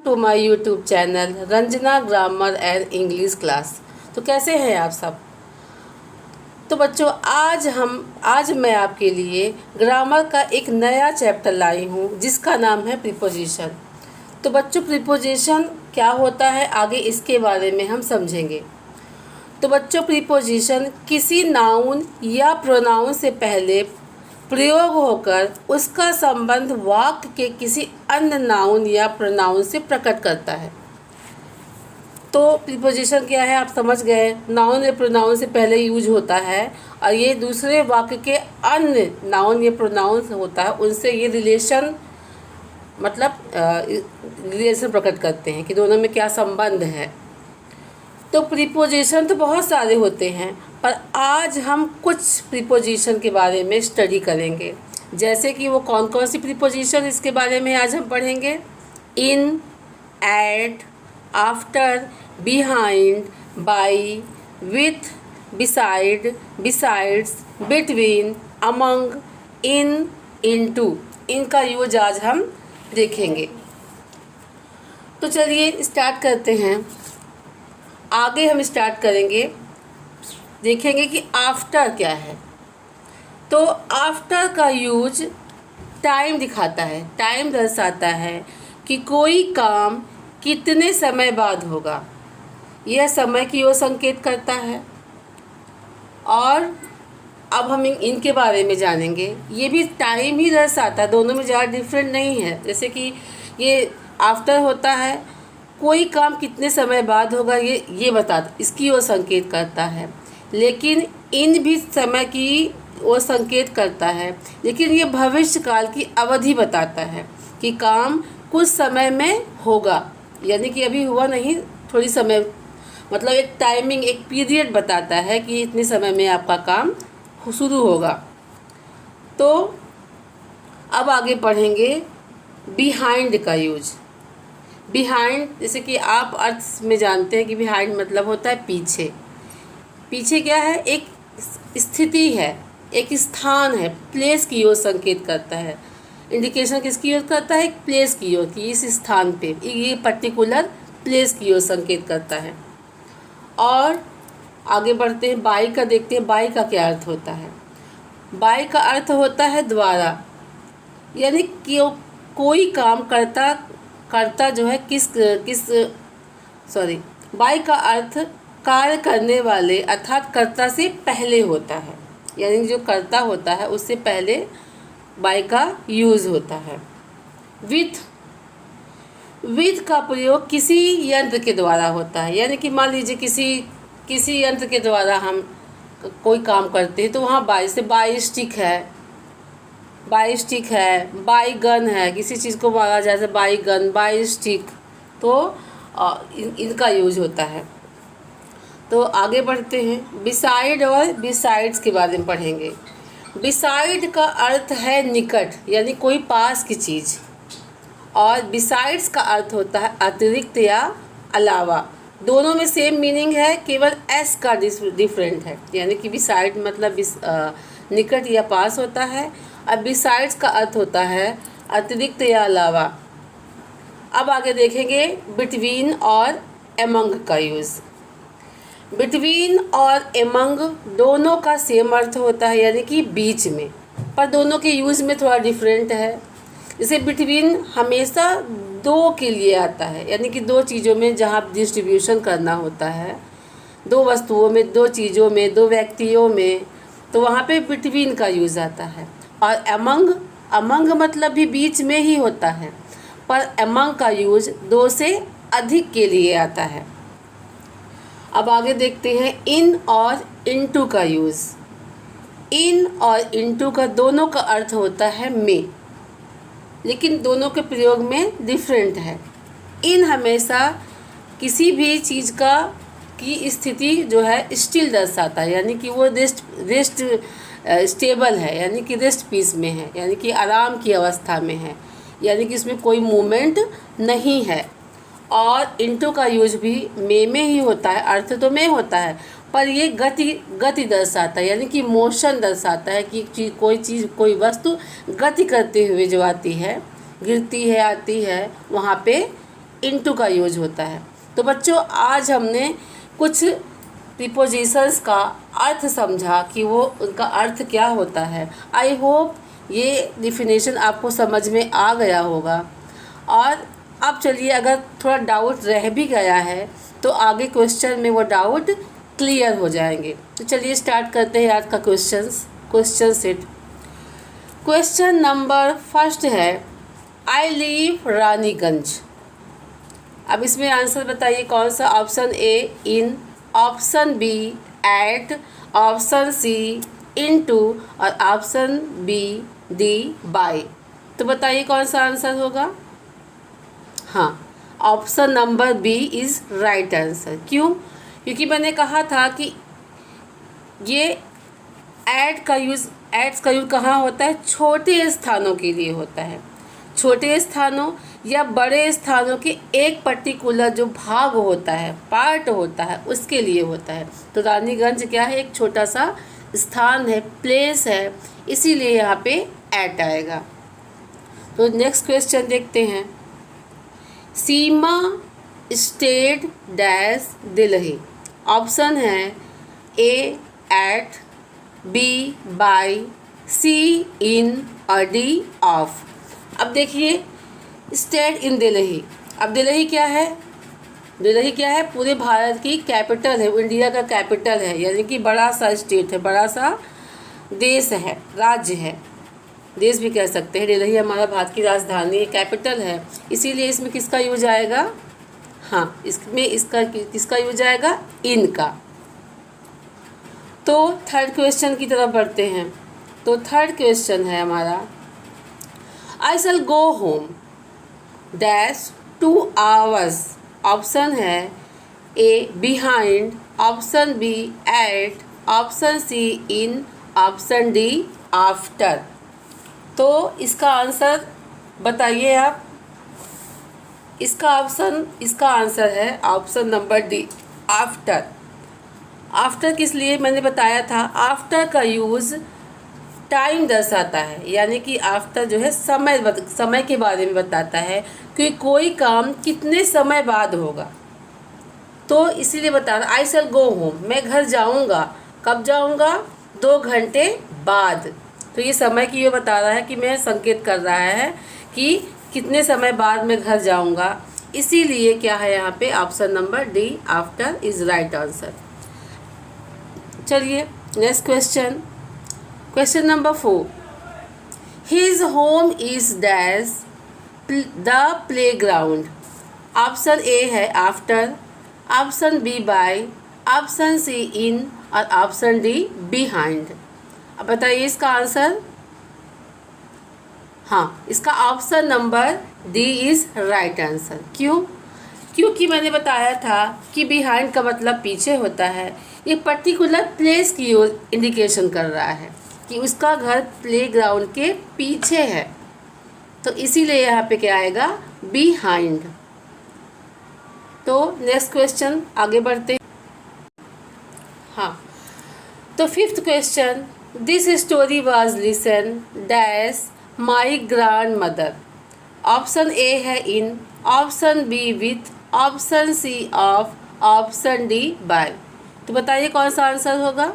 To my YouTube channel Ranjana grammar and English class. तो कैसे हैं आप सब। तो बच्चों आज मैं आपके लिए ग्रामर का एक नया चैप्टर लाई हूँ जिसका नाम है प्रीपोजिशन। तो बच्चों प्रीपोजिशन क्या होता है आगे इसके बारे में हम समझेंगे। तो बच्चों प्रीपोजिशन किसी नाउन या प्रोनाउन से पहले प्रयोग होकर उसका संबंध वाक्य के किसी अन्य नाउन या प्रोनाउन से प्रकट करता है। तो प्रीपोजिशन क्या है आप समझ गए, नाउन या प्रोनाउन से पहले यूज होता है और ये दूसरे वाक्य के अन्य नाउन या प्रोनाउन से होता है, उनसे ये रिलेशन रिलेशन प्रकट करते हैं कि दोनों में क्या संबंध है। तो प्रीपोजिशन तो बहुत सारे होते हैं पर आज हम कुछ प्रीपोजिशन के बारे में स्टडी करेंगे। जैसे कि वो कौन कौन सी प्रीपोजिशन इसके बारे में आज हम पढ़ेंगे। In, at, after, behind, by, with, beside, besides, between, among, in, into, इनका यूज आज हम देखेंगे। तो चलिए स्टार्ट करते हैं। आगे हम स्टार्ट करेंगे, देखेंगे कि आफ्टर क्या है। तो आफ्टर का यूज टाइम दिखाता है, टाइम दर्शाता है कि कोई काम कितने समय बाद होगा, यह समय की ओर संकेत करता है। और अब हम इनके बारे में जानेंगे। ये भी टाइम ही दर्शाता है, दोनों में ज़्यादा डिफरेंट नहीं है। जैसे कि ये आफ्टर होता है, कोई काम कितने समय बाद होगा ये बताता, इसकी ओर संकेत करता है। लेकिन इन भी समय की ओर संकेत करता है, लेकिन ये भविष्य काल की अवधि बताता है कि काम कुछ समय में होगा, यानी कि अभी हुआ नहीं, थोड़ी समय एक टाइमिंग, एक पीरियड बताता है कि इतने समय में आपका काम शुरू होगा। तो अब आगे पढ़ेंगे बिहाइंड का यूज। बिहाइंड जैसे कि आप अर्थ में जानते हैं कि बिहाइंड मतलब होता है पीछे। पीछे क्या है, एक स्थिति है, एक स्थान है, प्लेस की ओर संकेत करता है। इंडिकेशन किसकी ओर करता है, एक प्लेस की ओर कि इस स्थान पे ये पर्टिकुलर प्लेस की ओर संकेत करता है। और आगे बढ़ते हैं, बाई का देखते हैं। बाई का क्या अर्थ होता है। बाई का अर्थ होता है द्वारा, यानी कि कोई काम करता जो है बाई का अर्थ कार्य करने वाले अर्थात कर्ता से पहले होता है, यानी जो कर्ता होता है उससे पहले बाई का यूज़ होता है। विथ का प्रयोग किसी यंत्र के द्वारा होता है, यानी कि मान लीजिए किसी यंत्र के द्वारा हम कोई काम करते हैं तो वहाँ बाई से बाई स्टिक है, बाई गन है, किसी चीज़ को मारा जाए तो बाई गन, बाई स्टिक, तो इनका यूज होता है। तो आगे बढ़ते हैं, बिसाइड और बिसाइड्स के बारे में पढ़ेंगे। बिसाइड का अर्थ है निकट, यानी कोई पास की चीज़, और बिसाइड्स का अर्थ होता है अतिरिक्त या अलावा। दोनों में सेम मीनिंग है, केवल एस का डिफरेंट है, यानी कि बिसाइड मतलब निकट या पास होता है, और बिसाइड्स का अर्थ होता है अतिरिक्त या अलावा। अब आगे देखेंगे बिटवीन और एमंग का यूज़। बिटवीन और एमंग दोनों का सेम अर्थ होता है, यानी कि बीच में, पर दोनों के यूज़ में थोड़ा डिफरेंट है। जैसे बिटवीन हमेशा दो के लिए आता है, यानी कि दो चीज़ों में जहाँ डिस्ट्रीब्यूशन करना होता है, दो वस्तुओं में, दो चीज़ों में, दो व्यक्तियों में, तो वहाँ पे बिटवीन का यूज़ आता है। और अमंग मतलब भी बीच में ही होता है, पर अमंग का यूज दो से अधिक के लिए आता है। अब आगे देखते हैं इन और इनटू का यूज़। इन और इनटू का दोनों का अर्थ होता है में, लेकिन दोनों के प्रयोग में डिफरेंट है। इन हमेशा किसी भी चीज़ की स्थिति जो है स्टिल दर्शाता है, यानी कि वो रेस्ट स्टेबल है, यानी कि रेस्ट पीस में है, यानी कि आराम की अवस्था में है, यानी कि इसमें कोई मूवमेंट नहीं है। और इनटू का यूज भी में ही होता है, अर्थ तो में होता है, पर ये गति दर्शाता है, यानी कि मोशन दर्शाता है कि कोई वस्तु गति करते हुए जो आती है, गिरती है, आती है, वहाँ पे इनटू का यूज होता है। तो बच्चों आज हमने कुछ प्रीपोजिशंस का अर्थ समझा कि वो उनका अर्थ क्या होता है। आई होप ये डिफिनेशन आपको समझ में आ गया होगा। और अब चलिए, अगर थोड़ा डाउट रह भी गया है तो आगे क्वेश्चन में वो डाउट क्लियर हो जाएंगे। तो चलिए स्टार्ट करते हैं आज का question set. Question number first है, आई लीव रानीगंज। अब इसमें आंसर बताइए कौन सा। Option A in, option B at, option C into और ऑप्शन बी डी बाय। तो बताइए कौन सा आंसर होगा। हाँ, option number B is right answer. क्यों? क्योंकि मैंने कहा था कि ये एट का यूज़ कहाँ होता है? छोटे स्थानों के लिए होता है। छोटे स्थानों या बड़े स्थानों के एक पर्टिकुलर जो भाग होता है, पार्ट होता है, उसके लिए होता है। तो रानीगंज क्या है? एक छोटा सा स्थान है, प्लेस है, इसीलिए यहाँ पे एट आएगा। तो नेक्स्ट क्वेश्चन देखते हैं। सीमा स्टेड डैश दिल्ली। ऑप्शन है ए eight, B bye, C in और डी ऑफ। अब देखिए, स्टेट इन दिल्ली। अब दिल्ली क्या है? दिल्ली क्या है? पूरे भारत की कैपिटल है, इंडिया का कैपिटल है, यानी कि बड़ा सा स्टेट है, बड़ा सा देश है, राज्य है, देश भी कह सकते हैं। दिल्ली हमारा भारत की राजधानी है, कैपिटल है, इसीलिए इसमें किसका यूज आएगा? हाँ, इसमें इसका किसका यूज आएगा? इन का। तो थर्ड क्वेश्चन की तरफ बढ़ते हैं। तो थर्ड क्वेश्चन है हमारा, I shall go home dash 2 hours। Option है A behind, option B at, option C in, option D after. तो इसका आंसर बताइए आप। इसका आंसर है option number D, after. After किस लिए मैंने बताया था? आफ्टर का यूज़ टाइम दर्शाता है, यानी कि आफ्टर जो है समय के बारे में बताता है कि कोई काम कितने समय बाद होगा। तो इसीलिए बता रहा, आई शैल गो होम, मैं घर जाऊंगा। कब जाऊंगा? 2 घंटे बाद। तो ये समय की ये बता रहा है कि मैं संकेत कर रहा है कि कितने समय बाद मैं घर जाऊंगा। इसीलिए क्या है यहाँ पे? Option number D, after is right answer. चलिए next question. Question number 4, his home is dash the playground. Option A है after, option B by, option C in और ऑप्शन डी बिहाइंड। अब बताइए इसका आंसर। हाँ, इसका option number D is right answer. क्यों? क्योंकि मैंने बताया था कि बिहाइंड का मतलब पीछे होता है। ये पर्टिकुलर प्लेस की ओर इंडिकेशन कर रहा है कि उसका घर प्लेग्राउंड के पीछे है, तो इसीलिए यहाँ पे क्या आएगा? बिहाइंड। तो नेक्स्ट क्वेश्चन आगे बढ़ते हैं। हाँ, तो fifth question, this story was listen dash my grandmother. Option A है in, option B with, option C of, option D by. तो बताइए कौन सा आंसर होगा?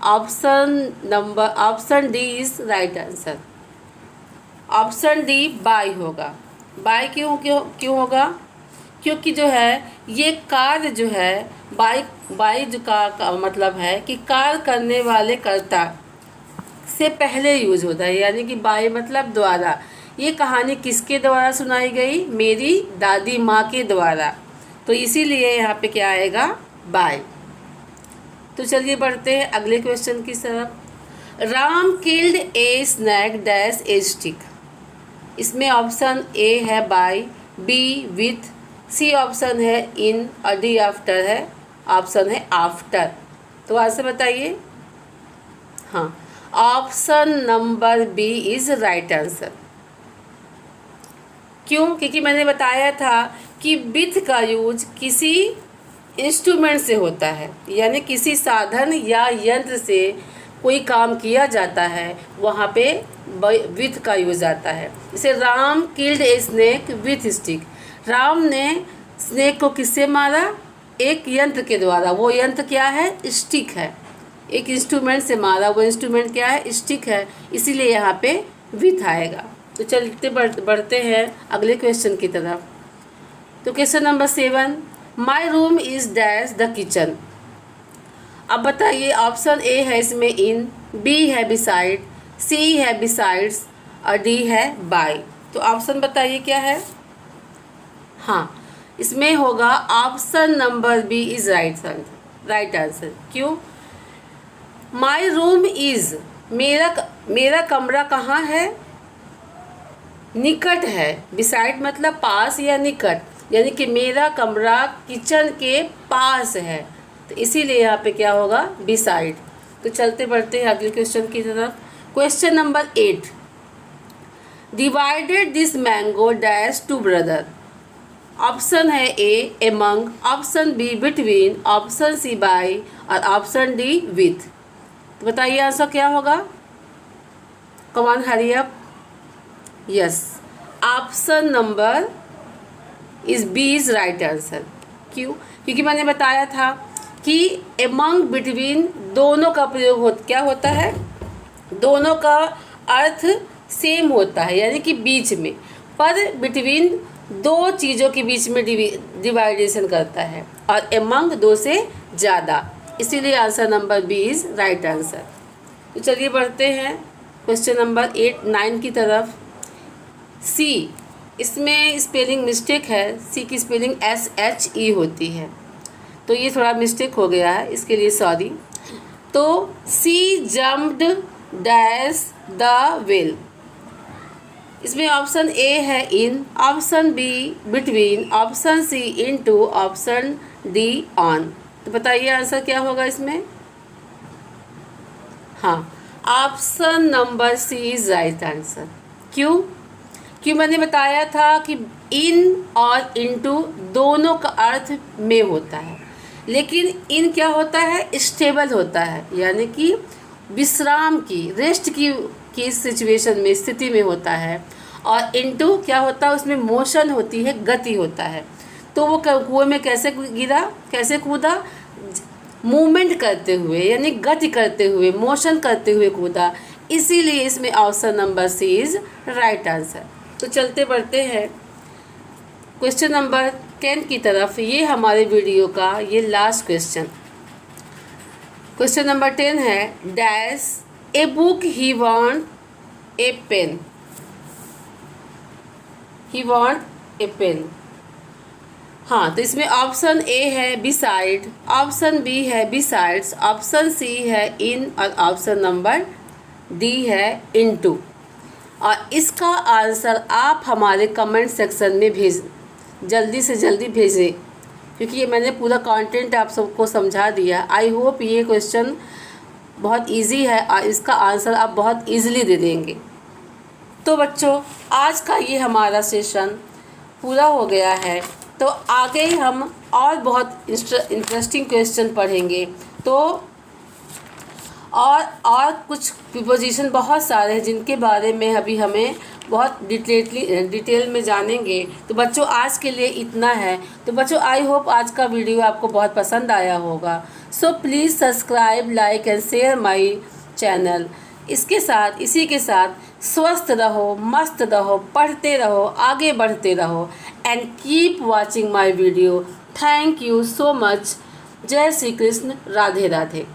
Option D is right answer. Option D by होगा। By क्यों होगा? क्योंकि जो है ये कार्य जो है बाय जो का मतलब है कि कार्य करने वाले कर्ता से पहले यूज होता है, यानी कि बाय मतलब द्वारा। ये कहानी किसके द्वारा सुनाई गई? मेरी दादी माँ के द्वारा। तो इसीलिए यहाँ पे क्या आएगा? बाय। तो चलिए बढ़ते हैं अगले क्वेश्चन की तरफ। Ram killed a snake dash a stick. इसमें ऑप्शन ए है by, B with, C option है इन और डी आफ्टर है, ऑप्शन है आफ्टर। तो आंसर बताइए। हाँ, option number B is right answer. क्यों? क्योंकि मैंने बताया था कि विथ का यूज किसी इंस्ट्रूमेंट से होता है, यानी किसी साधन या यंत्र से कोई काम किया जाता है, वहाँ पे विथ का यूज आता है। जैसे Ram killed a snake with stick. Ram ने स्नेक को किससे मारा? एक यंत्र के द्वारा। वो यंत्र क्या है? स्टिक है। एक इंस्ट्रूमेंट से मारा, वो इंस्ट्रूमेंट क्या है? स्टिक है, इसीलिए यहाँ पे विथ आएगा। तो चलते बढ़ते हैं अगले क्वेश्चन की तरफ। तो question number 7, my room is dash the kitchen. अब बताइए, ऑप्शन ए है इसमें इन, बी है बिसाइड, सी है बिसाइड्स और डी है बाय। तो ऑप्शन बताइए क्या है? हाँ, इसमें होगा option number B is right answer. क्यों? माई रूम इज, मेरा कमरा कहाँ है? निकट है। बिसाइड मतलब पास या निकट, यानी कि मेरा कमरा किचन के पास है, तो इसीलिए यहाँ पे क्या होगा? बिसाइड। तो चलते बढ़ते हैं अगले क्वेश्चन की तरफ। Question number 8, divided this mango dash two brother. Option है A among, option B between, option C by और ऑप्शन डी विथ। तो बताइए आंसर क्या होगा? Come on hurry up. Yes, option number is B is right answer. क्यों? क्योंकि मैंने बताया था कि एमंग बिटवीन दोनों का प्रयोग क्या होता है? दोनों का अर्थ सेम होता है, यानी कि बीच में, पर बिटवीन दो चीज़ों के बीच में डिवाइडेशन करता है, और एमंग दो से ज़्यादा, इसीलिए answer number B is right answer. तो चलिए बढ़ते हैं क्वेश्चन नंबर 9 की तरफ। सी, इसमें स्पेलिंग मिस्टेक है। सी की स्पेलिंग SHE होती है, तो ये थोड़ा मिस्टेक हो गया है, इसके लिए सॉरी। तो she jumped dash the well. इसमें ऑप्शन ए है in, option B between, option C into, option D on. तो बताइए आंसर क्या होगा इसमें? हाँ, option number C is right answer. क्यों? क्यों मैंने बताया था कि इन और इनटू दोनों का अर्थ में होता है, लेकिन इन क्या होता है? स्टेबल होता है, यानी कि विश्राम की, रेस्ट की सिचुएशन में, स्थिति में होता है। और इनटू क्या होता है? उसमें मोशन होती है, गति होता है। तो वो कुएं में कैसे गिरा, कैसे कूदा? मूवमेंट करते हुए, यानी गति करते हुए, मोशन करते हुए कूदा, इसीलिए इसमें option number C is right answer. तो चलते बढ़ते हैं क्वेश्चन नंबर 10 की तरफ। ये हमारे वीडियो का ये लास्ट क्वेश्चन। क्वेश्चन नंबर 10 है, dash a book he want a pen. He want a pen. हाँ, तो इसमें ऑप्शन ए है बिसाइड, ऑप्शन बी है बिसाइड्स, ऑप्शन सी है इन और ऑप्शन नंबर डी है इनटू। और इसका आंसर आप हमारे कमेंट सेक्शन में जल्दी से जल्दी भेजें, क्योंकि ये मैंने पूरा कंटेंट आप सबको समझा दिया। आई होप ये क्वेश्चन बहुत इजी है और इसका आंसर आप बहुत इजीली दे देंगे। तो बच्चों, आज का ये हमारा सेशन पूरा हो गया है। तो आगे हम और बहुत इंटरेस्टिंग क्वेश्चन पढ़ेंगे। तो और कुछ प्रीपोजिशन बहुत सारे हैं जिनके बारे में अभी हमें बहुत डिटेल में जानेंगे। तो बच्चों, आज के लिए इतना है। तो बच्चों, आई होप आज का वीडियो आपको बहुत पसंद आया होगा। So please subscribe, like and share my channel. इसी के साथ स्वस्थ रहो, मस्त रहो, पढ़ते रहो, आगे बढ़ते रहो and keep watching my video. Thank you so much. जय श्री कृष्ण, राधे राधे।